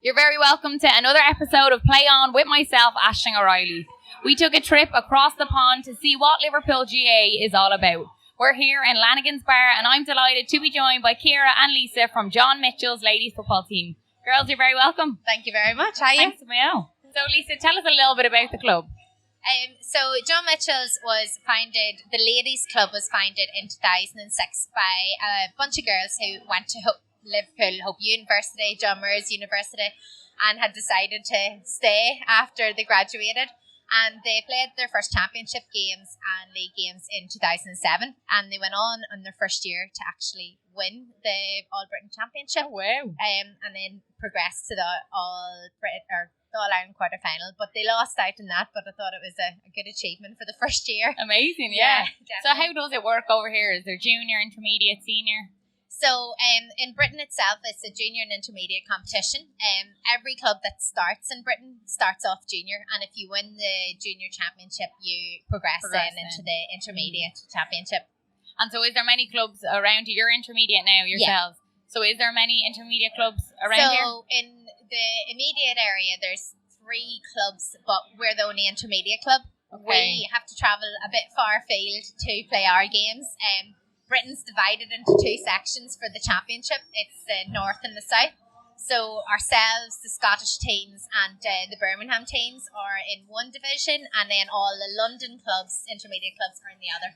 You're very welcome to another episode of Play On with myself, Aisling O'Reilly. We took a trip across the pond to see what Liverpool GA is all about. We're here in Lanigan's Bar and I'm delighted to be joined by Ciara and Lisa from John Mitchell's ladies football team. Girls, you're very welcome. Thank you very much. How are you? Thanks, Mayo. So Lisa, tell us a little bit about the club. So John Mitchell's was founded, the ladies club was founded in 2006 by a bunch of girls who went to Liverpool Hope University, John Moores University, and had decided to stay after they graduated. And they played their first championship games and league games in 2007, and they went on in their first year to actually win the All Britain Championship. Oh, wow. And then progressed to the All Britain or the All Ireland quarter final, but they lost out in that. But I thought it was a good achievement for the first year. Amazing, yeah. So Definitely. how does it work over here? Is there junior, intermediate, senior? So in Britain itself, it's a junior and intermediate competition. Every club that starts in Britain starts off junior, and if you win the junior championship, you progress then into the intermediate championship. And so is there many clubs around you? You're intermediate now yourselves. Yeah. So is there many intermediate clubs around here? So in the immediate area, there's 3 clubs, but we're the only intermediate club. Okay. We have to travel a bit far afield to play our games. Britain's divided into 2 sections for the championship. It's the north and the south. So ourselves, the Scottish teams and the Birmingham teams are in one division, and then all the London clubs, intermediate clubs, are in the other.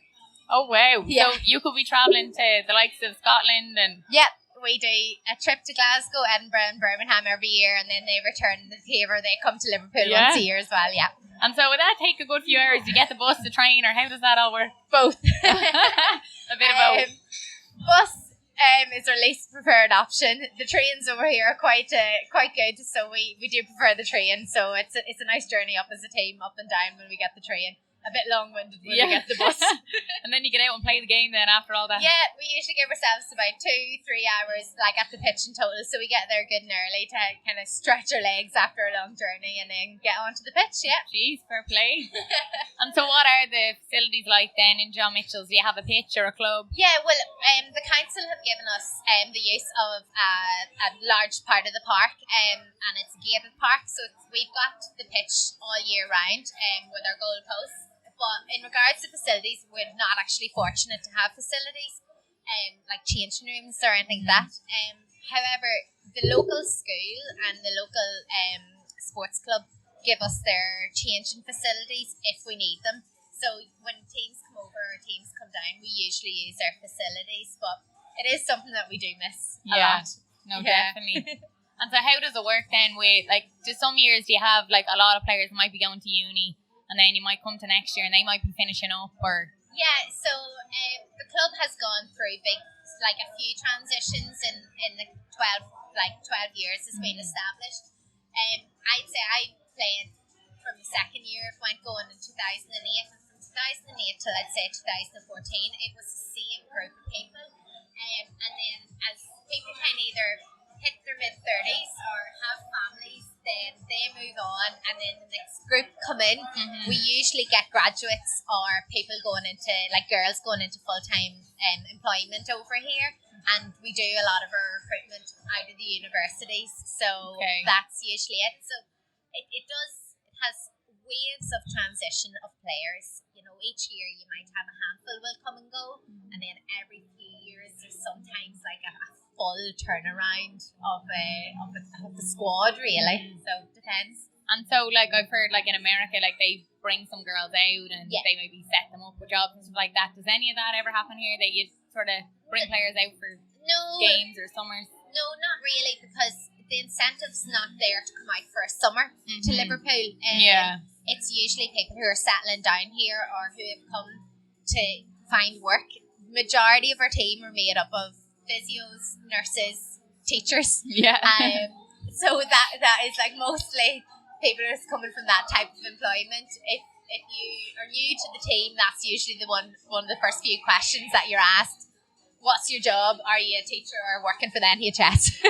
Oh, wow. Yeah. So you could be travelling to the likes of Scotland and... Yep. We do a trip to Glasgow, Edinburgh and Birmingham every year, and then they return the favour. They come to Liverpool once a year as well, yeah. And so would that take a good few hours? Do you get the bus, the train, or how does that all work? Both. A bit of both. Bus is our least preferred option. The trains over here are quite good, so we do prefer the train. So it's a nice journey up as a team, up and down when we get the train. A bit long-winded when we get the bus. And then you get out and play the game then after all that. Yeah, we usually give ourselves about 2-3 hours like at the pitch in total, so we get there good and early to kind of stretch our legs after a long journey and then get onto the pitch, yeah. Jeez, fair play. And so what are the facilities like then in John Mitchell's? Do you have a pitch or a club? Yeah, well, the council have given us the use of a large part of the park, and it's a gated park, so we've got the pitch all year round with our goal posts. But in regards to facilities, we're not actually fortunate to have facilities like changing rooms or anything like that. However, the local school and the local sports club give us their changing facilities if we need them. So when teams come over or teams come down, we usually use their facilities. But it is something that we do miss a lot. No, definitely. And so how does it work then with, like, just some years do you have, like, a lot of players might be going to uni, and then you might come to next year and they might be finishing up, or... Yeah, so the club has gone through a few transitions in the 12 years it's been established. I'd say I played from the second year of went going in 2008, and from 2008 till I'd say 2014, it was the same group of people. And then as people kind of either hit their mid-30s or have families, then they move on, and then the next group come in. We usually get graduates or people going into, like girls going into full-time employment over here, and we do a lot of our recruitment out of the universities, so that's usually it. So it has waves of transition of players. You know, each year you might have a handful will come and go, and then every few years there's sometimes like a full turnaround of the squad, really. So it depends. And so, like, I've heard, like, in America, like, they bring some girls out and they maybe set them up with jobs and stuff like that. Does any of that ever happen here, that you sort of bring players out for games or summers? No, not really, because the incentive's not there to come out for a summer to Liverpool. It's usually people who are settling down here or who have come to find work. Majority of our team are made up of physios, nurses, teachers. So that is like mostly people who's coming from that type of employment. If you are new to the team, that's usually one of the first few questions that you're asked. What's your job? Are you a teacher or working for the NHS?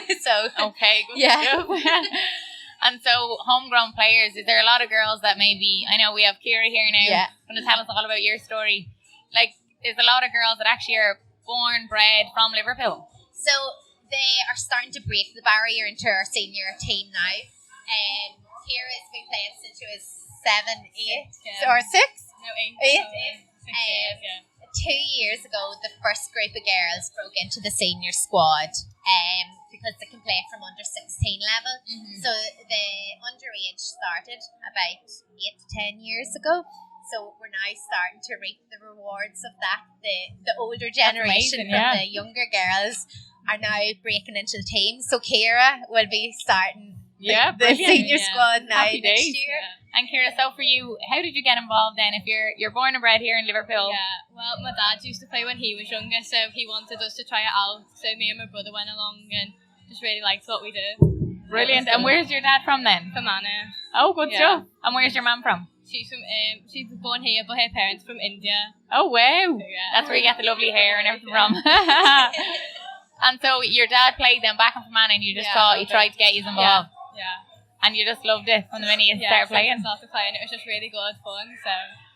And so, homegrown players, is there a lot of girls that maybe, I know we have Ciara here now, going to tell us all about your story. Like, there's a lot of girls that actually are born, bred from Liverpool. So they are starting to break the barrier into our senior team now. Ciara's been playing since she was 7, 8, or 6? No, 8. 8. 6 years, yeah. 2 years ago, the first group of girls broke into the senior squad because they can play from under 16 level. So the underage started about 8 to 10 years ago. So we're now starting to reap the rewards of that. The older generation from the younger girls are now breaking into the team. So Ciara will be starting the senior squad now next year. Yeah. And Ciara, so for you, how did you get involved then? If you're born and bred here in Liverpool? Yeah, well, my dad used to play when he was younger, so he wanted us to try it out. So me and my brother went along and just really liked what we did. Brilliant. And where's your dad from then? From Anna. Oh, good stuff. And where's your mum from? She's from she was born here, but her parents from India. Oh wow! So, yeah. That's where you get the lovely hair and everything from. And so your dad played them back in Fermanagh, and you just thought he tried to get you involved. Yeah. And you just loved it from the minute you started playing. I started playing. It was just really good fun.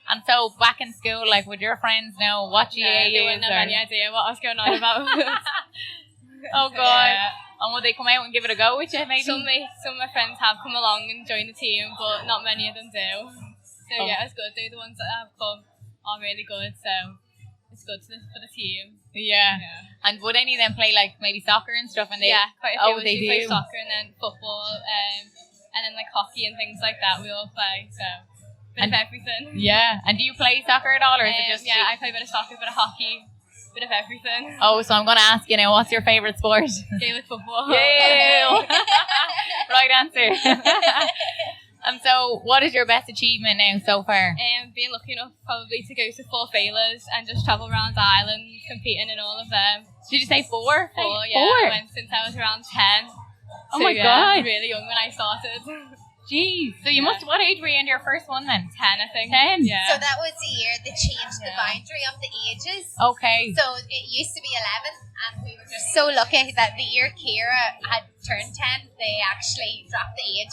And so back in school, like, would your friends know what GA they wouldn't have any idea what I was going on about. Oh God! Yeah. And would they come out and give it a go with you? Maybe some of my friends have come along and joined the team, but not many of them do. So yeah, it's good. The ones that have come are really good, so it's good for the team. Yeah. And would any of them play like maybe soccer and stuff? And quite a few. They do. Play soccer and then football, and then like hockey and things like that. We all play, so bit of everything. Yeah. And do you play soccer at all, or is it just? Yeah, I play a bit of soccer, bit of hockey, bit of everything. Oh, so I'm going to ask you now, what's your favourite sport? Gaelic football. Yeah. Right answer. And so, what is your best achievement now so far? Being lucky enough probably to go to 4 failures and just travel around Ireland competing in all of them. Did you say 4? 4, yeah. 4? I went since I was around 10. Oh my God. Really young when I started. Jeez. So you must, what age were you in your first one then? 10, I think. 10? Yeah. So that was the year they changed the boundary of the ages. Okay. So it used to be 11, and we were just so lucky that the year Ciara had turned 10, they actually dropped the age.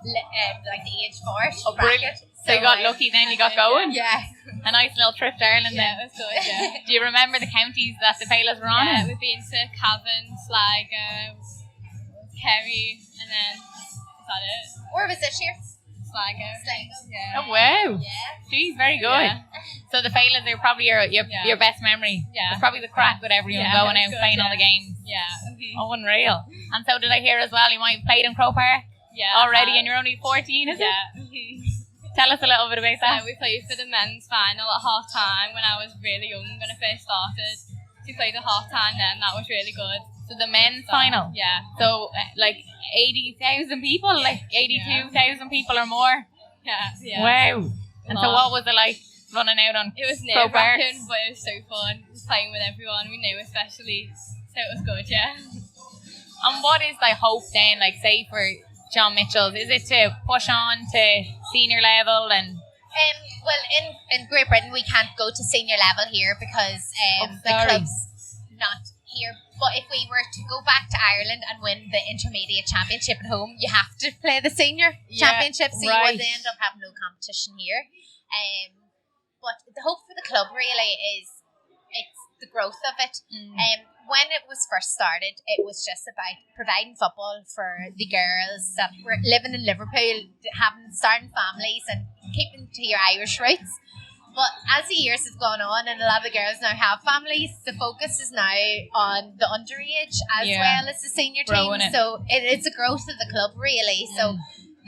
Like the age for it. Oh, brilliant. So you got lucky then, you got going? Yeah. A nice little trip to Ireland then. Yeah, it was good, yeah. Do you remember the counties that the Failures were on? Yeah, we've been to Cavan, Sligo, Kerry, and then, is that it? Where was this year? Sligo. Yeah. Oh wow. Yeah. Jeez, very good. Yeah. So the Failures are probably your best memory. Yeah. It's probably the crack with everyone going out playing all the games. Yeah. Oh, unreal. And so did I hear as well you might have played in Croke Park? Yeah. Already, and you're only 14, is it? Tell us a little bit about that. We played for the men's final at half time when I was really young when I first started. We played at half time then, that was really good. So the men's final? Yeah. So like 80,000 people, like 82,000 people or more? Yeah. Wow. And so what was it like running out on It was nerve-wracking, but it was so fun. Playing with everyone we knew especially. So it was good, yeah. And what is the hope then, like say for John Mitchell's? Is it to push on to senior level and? Well, in Great Britain we can't go to senior level here because the club's not here. But if we were to go back to Ireland and win the intermediate championship at home, you have to play the senior championship, so you would end up having no competition here. But the hope for the club really is it's the growth of it. When it was first started, it was just about providing football for the girls that were living in Liverpool, starting families and keeping to your Irish roots. But as the years have gone on and a lot of the girls now have families, the focus is now on the underage as well as the senior team. So it's a growth of the club really. So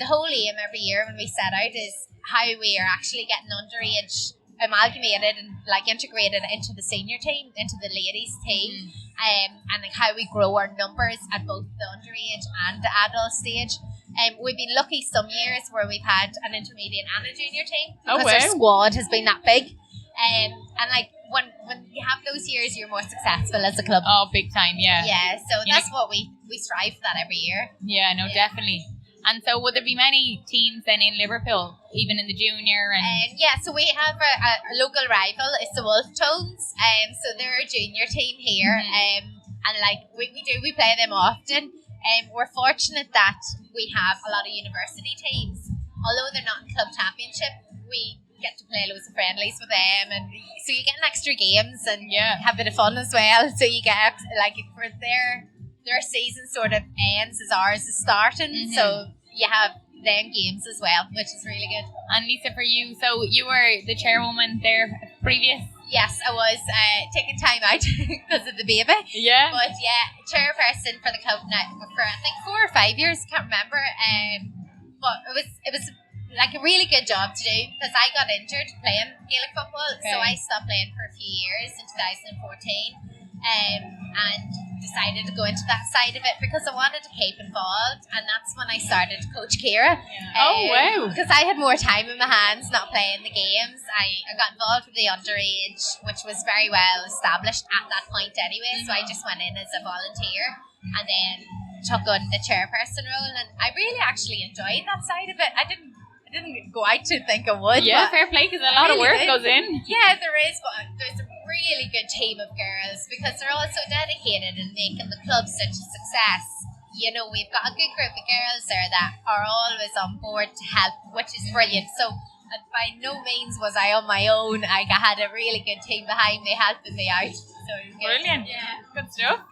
the whole aim every year when we set out is how we are actually getting underage amalgamated and like integrated into the senior team, into the ladies team, and like how we grow our numbers at both the underage and the adult stage. We've been lucky some years where we've had an intermediate and a junior team because our squad has been that big. And like when you have those years, you're more successful as a club. Oh, big time, yeah. Yeah, so that's what we strive for that every year. Yeah, no, definitely. And so would there be many teams then in Liverpool, even in the junior? And so we have a local rival, it's the Wolf Tones. So they're a junior team here. And like we play them often. We're fortunate that we have a lot of university teams. Although they're not in club championship, we get to play loads of friendlies with them, and so you get an extra games and have a bit of fun as well. So you get like for their their season sort of ends as ours is starting, so you have them games as well, which is really good. And Lisa, for you, so you were the chairwoman there previous? Yes, I was taking time out because of the baby. Yeah. But yeah, chairperson for the club now for I think 4 or 5 years, can't remember. But it was like a really good job to do because I got injured playing Gaelic football, so I stopped playing for a few years in 2014. And decided to go into that side of it because I wanted to keep involved, and that's when I started to coach Ciara. Oh wow! Because I had more time in my hands not playing the games. I got involved with the underage, which was very well established at that point anyway, so I just went in as a volunteer and then took on the chairperson role, and I really actually enjoyed that side of it. I didn't go out to think I would. Yeah, fair play, because a lot of work goes in. Yeah, there is, but there's a really good team of girls because they're all so dedicated in making the club such a success. You know, we've got a good group of girls there that are always on board to help, which is brilliant. So by no means was I on my own. I had a really good team behind me helping me out. So it was good. Brilliant. Yeah. Good stuff.